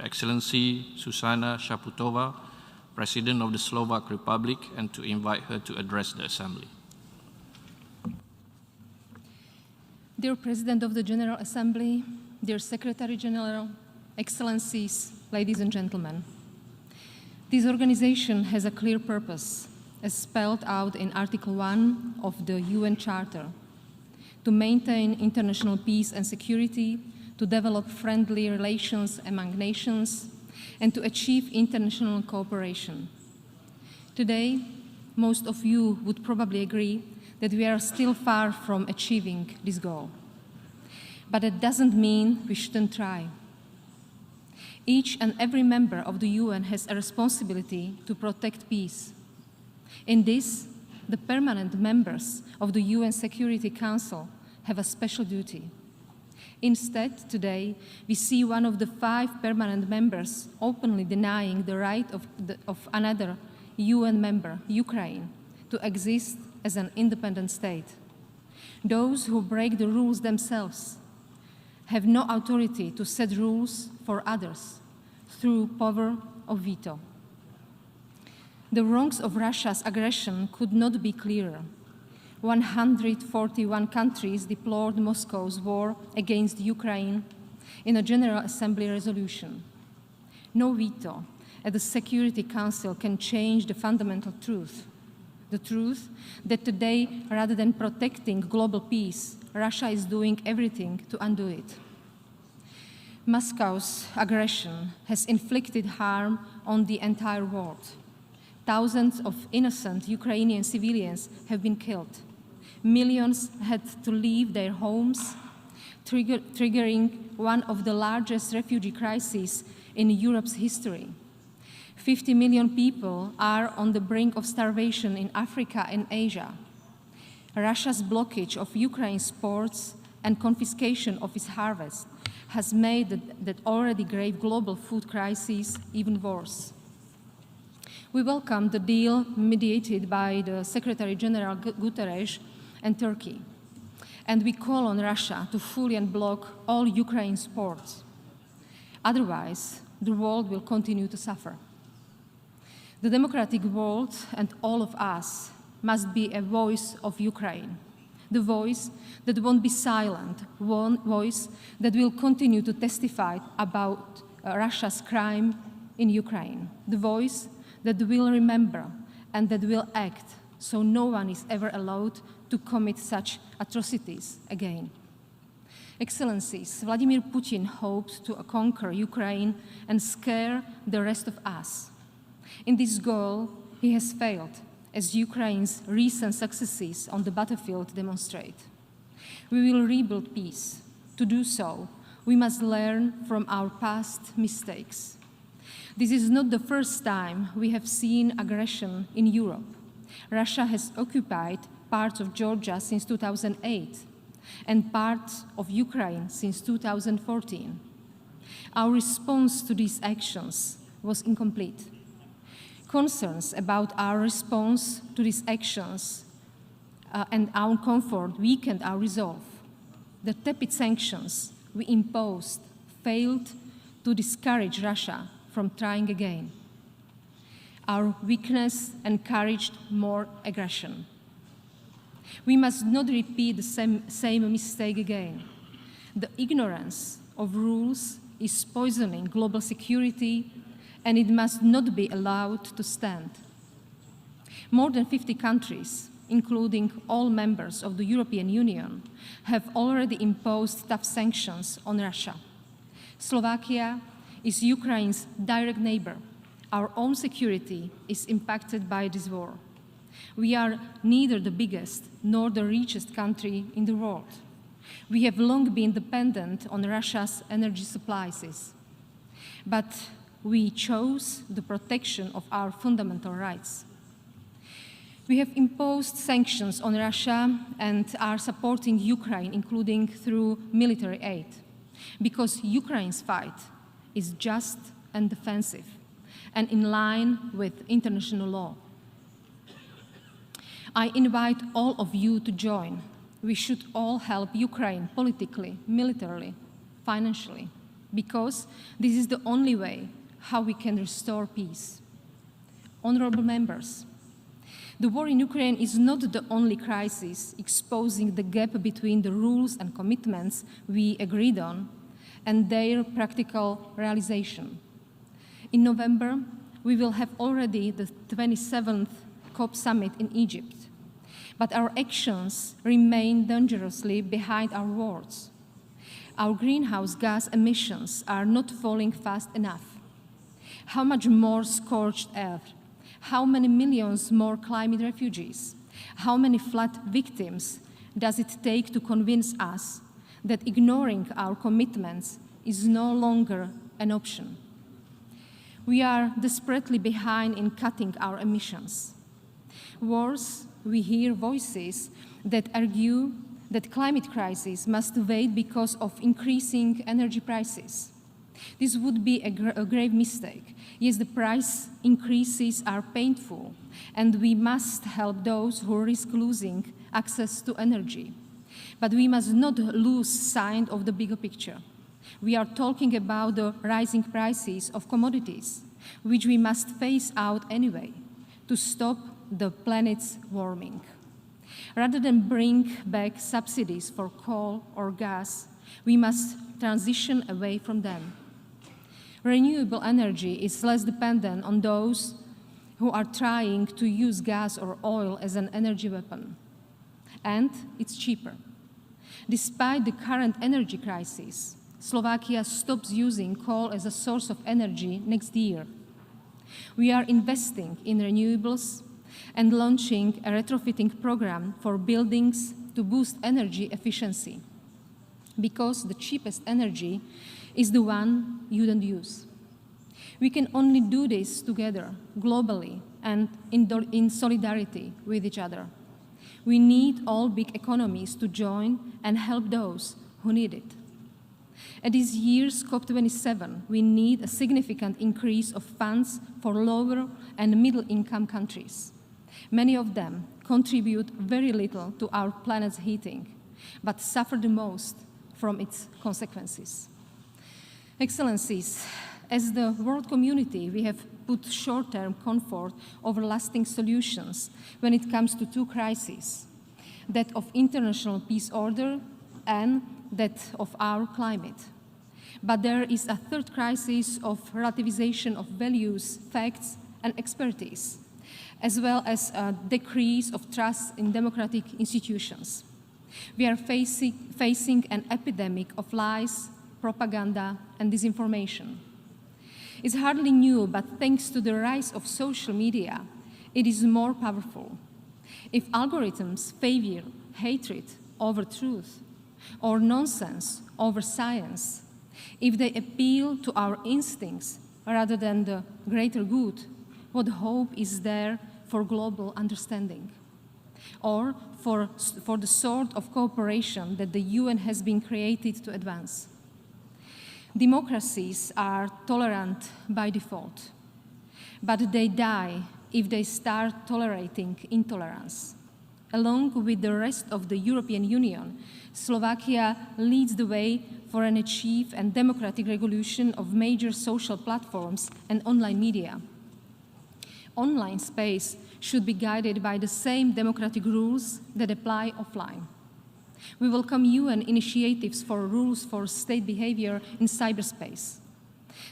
Excellency Zuzana Čaputová, President of the Slovak Republic, and to invite her to address the Assembly. Dear President of the General Assembly, dear Secretary General, Excellencies, ladies and gentlemen. This organization has a clear purpose, as spelled out in Article 1 of the UN Charter: to maintain international peace and security, to develop friendly relations among nations, and to achieve international cooperation. Today, most of you would probably agree that we are still far from achieving this goal. But that doesn't mean we shouldn't try. Each and every member of the UN has a responsibility to protect peace. In this, the permanent members of the UN Security Council have a special duty. Instead, today, we see one of the 5 permanent members openly denying the right of another UN member, Ukraine, to exist as an independent state. Those who break the rules themselves have no authority to set rules for others through power of veto. The wrongs of Russia's aggression could not be clearer. 141 countries deplored Moscow's war against Ukraine in a General Assembly resolution. No veto at the Security Council can change the fundamental truth. The truth that today, rather than protecting global peace, Russia is doing everything to undo it. Moscow's aggression has inflicted harm on the entire world. Thousands of innocent Ukrainian civilians have been killed. Millions had to leave their homes, triggering one of the largest refugee crises in Europe's history. 50 million people are on the brink of starvation in Africa and Asia. Russia's blockage of Ukraine's ports and confiscation of its harvest has made that already grave global food crisis even worse. We welcome the deal mediated by the Secretary General Guterres and Turkey, and we call on Russia to fully unblock all Ukraine's ports. Otherwise, the world will continue to suffer. The democratic world and all of us must be a voice of Ukraine, the voice that won't be silent, one voice that will continue to testify about Russia's crime in Ukraine, the voice that will remember and that will act so no one is ever allowed to commit such atrocities again. Excellencies, Vladimir Putin hopes to conquer Ukraine and scare the rest of us. In this goal, he has failed, as Ukraine's recent successes on the battlefield demonstrate. We will rebuild peace. To do so, we must learn from our past mistakes. This is not the first time we have seen aggression in Europe. Russia has occupied parts of Georgia since 2008 and parts of Ukraine since 2014. Our response to these actions was incomplete. Concerns about our response to these actions and our comfort weakened our resolve. The tepid sanctions we imposed failed to discourage Russia from trying again. Our weakness encouraged more aggression. We must not repeat the same mistake again. The ignorance of rules is poisoning global security, and it must not be allowed to stand. More than 50 countries, including all members of the European Union, have already imposed tough sanctions on Russia. Slovakia is Ukraine's direct neighbor. Our own security is impacted by this war. We are neither the biggest nor the richest country in the world. We have long been dependent on Russia's energy supplies. But we chose the protection of our fundamental rights. We have imposed sanctions on Russia and are supporting Ukraine, including through military aid, because Ukraine's fight is just and defensive and in line with international law. I invite all of you to join. We should all help Ukraine politically, militarily, financially. because this is the only way how we can restore peace. Honorable members, the war in Ukraine is not the only crisis exposing the gap between the rules and commitments we agreed on and their practical realization. In November, we will have already the 27th COP summit in Egypt, but our actions remain dangerously behind our words. Our greenhouse gas emissions are not falling fast enough. How much more scorched earth? How many millions more climate refugees? How many flood victims does it take to convince us that ignoring our commitments is no longer an option? We are desperately behind in cutting our emissions. Worse, we hear voices that argue that climate crisis must wait because of increasing energy prices. This would be a grave mistake. Yes, the price increases are painful, and we must help those who risk losing access to energy. But we must not lose sight of the bigger picture. We are talking about the rising prices of commodities, which we must phase out anyway to stop the planet's warming. Rather than bring back subsidies for coal or gas, we must transition away from them. Renewable energy is less dependent on those who are trying to use gas or oil as an energy weapon. And it's cheaper. Despite the current energy crisis, Slovakia stops using coal as a source of energy next year. We are investing in renewables and launching a retrofitting program for buildings to boost energy efficiency, because the cheapest energy is the one you don't use. We can only do this together, globally, and in solidarity with each other. We need all big economies to join and help those who need it. At this year's COP27, we need a significant increase of funds for lower and middle-income countries. Many of them contribute very little to our planet's heating, but suffer the most from its consequences. Excellencies, as the world community, we have put short-term comfort over lasting solutions when it comes to two crises, that of international peace order and that of our climate. But there is a third crisis of relativization of values, facts, and expertise, as well as a decrease of trust in democratic institutions. We are facing an epidemic of lies, propaganda, and disinformation. It's hardly new, but thanks to the rise of social media, it is more powerful. If algorithms favor hatred over truth, or nonsense over science, if they appeal to our instincts rather than the greater good, what hope is there for global understanding? Or for the sort of cooperation that the UN has been created to advance? Democracies are tolerant by default, but they die if they start tolerating intolerance. Along with the rest of the European Union, Slovakia leads the way for an achieved and democratic regulation of major social platforms and online media. Online space should be guided by the same democratic rules that apply offline. We welcome UN initiatives for rules for state behavior in cyberspace.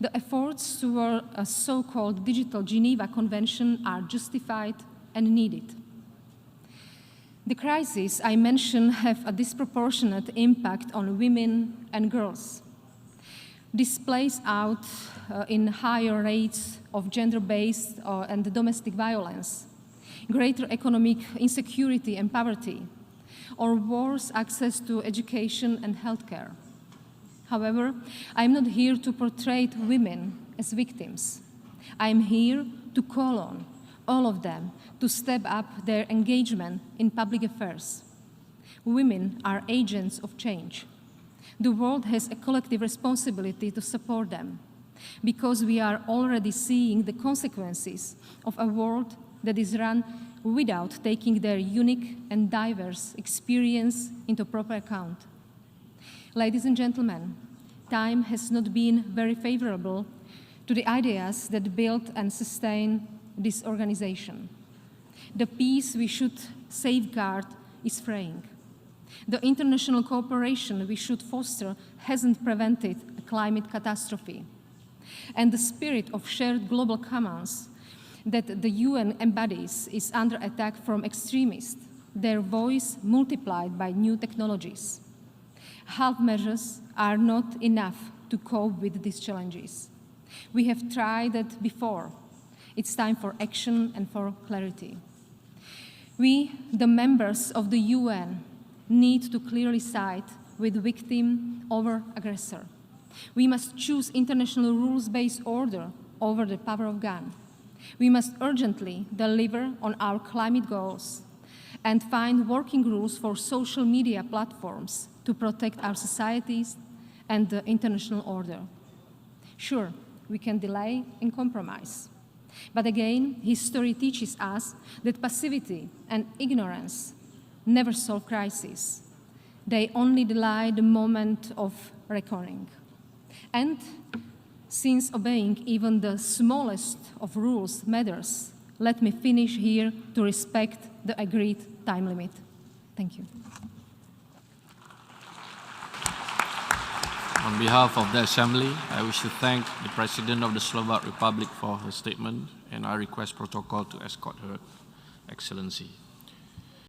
The efforts toward a so-called Digital Geneva Convention are justified and needed. The crises I mentioned have a disproportionate impact on women and girls. This plays out in higher rates of gender-based and domestic violence, greater economic insecurity and poverty, or worse access to education and healthcare. However, I'm not here to portray women as victims. I'm here to call on all of them to step up their engagement in public affairs. Women are agents of change. The world has a collective responsibility to support them, because we are already seeing the consequences of a world that is run without taking their unique and diverse experience into proper account. Ladies and gentlemen, time has not been very favorable to the ideas that build and sustain this organization. The peace we should safeguard is fraying. The international cooperation we should foster hasn't prevented a climate catastrophe. And the spirit of shared global commons that the UN embodies is under attack from extremists, their voice multiplied by new technologies. Half measures are not enough to cope with these challenges. We have tried that before. It's time for action and for clarity. We, the members of the UN, need to clearly side with victim over aggressor. We must choose international rules-based order over the power of gun. We must urgently deliver on our climate goals and find working rules for social media platforms to protect our societies and the international order. Sure, we can delay and compromise. But again, history teaches us that passivity and ignorance never solve crises. They only delay the moment of reckoning. And since obeying even the smallest of rules matters, let me finish here to respect the agreed time limit. Thank you. On behalf of the Assembly, I wish to thank the President of the Slovak Republic for her statement, and I request protocol to escort her Excellency.